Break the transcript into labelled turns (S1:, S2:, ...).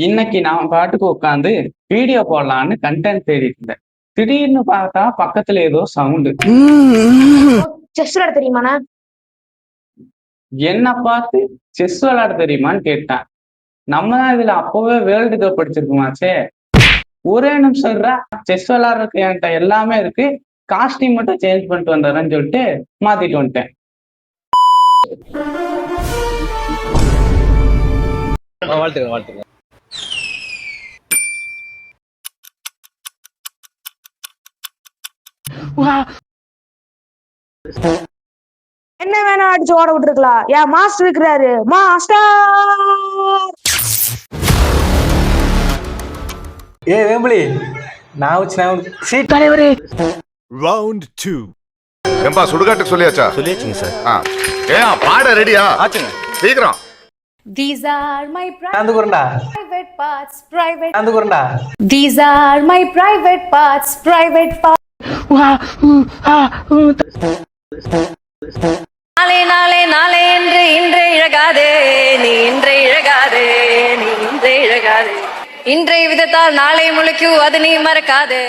S1: இன்னைக்கு நான் பாட்டுக்கு உட்காந்து வீடியோ போடலான்னு கண்டென்ட் தேடிட்டு இருந்தேன். திடீர்னு பார்த்தா பக்கத்துல ஏதோ சவுண்டு.
S2: செஸ் விளையாட தெரியுமாண்ணா?
S1: என்ன பார்த்து செஸ் விளையாட தெரியுமான்னு கேட்டான். நம்ம தான் இதுல அப்பவே வேர்ல்டு கப் படிச்சிருக்கோமாச்சே. ஒரே நிமிஷம் செஸ் விளையாடுறதுக்கு என்கிட்ட எல்லாமே இருக்கு, காஸ்டியூம் மட்டும் சேஞ்ச் பண்ணிட்டு வந்துடுறேன்னு சொல்லிட்டு மாத்திட்டு வந்துட்டேன்.
S3: வாழ்த்துக்கிறேன் வாழ்த்துக்கிறேன்.
S2: என்ன வேணா அடிச்சு ஓட விட்டுருக்கலாம். ஏன் மாஸ்டர் இருக்கிறாரு, மாஸ்டர்.
S3: ஏ வேம்புலி, நான் வச்சு சீட் தலைவரே.
S4: Round 2.
S5: ஏம்பா சுடுகாட்டுக்கு சொல்லியாச்சா?
S3: சொல்லியாச்சுங்க சார்.
S5: ஏன் பாட ரெடியா?
S3: ஆச்சுங்க.
S5: சீக்கிரம்.
S6: These are my
S3: அந்த குரண்டா.
S6: private parts, private.
S3: அந்த குரண்டா.
S6: These are my private parts, private parts. நாளே நாளே நாளே என்று இன்றே இழகாதே, நீ இன்றே இழகாதே, நீ இன்றே இழகாதே. இன்றைய விதத்தால் நாளை முளைக்கும், அது நீ மறக்காதே.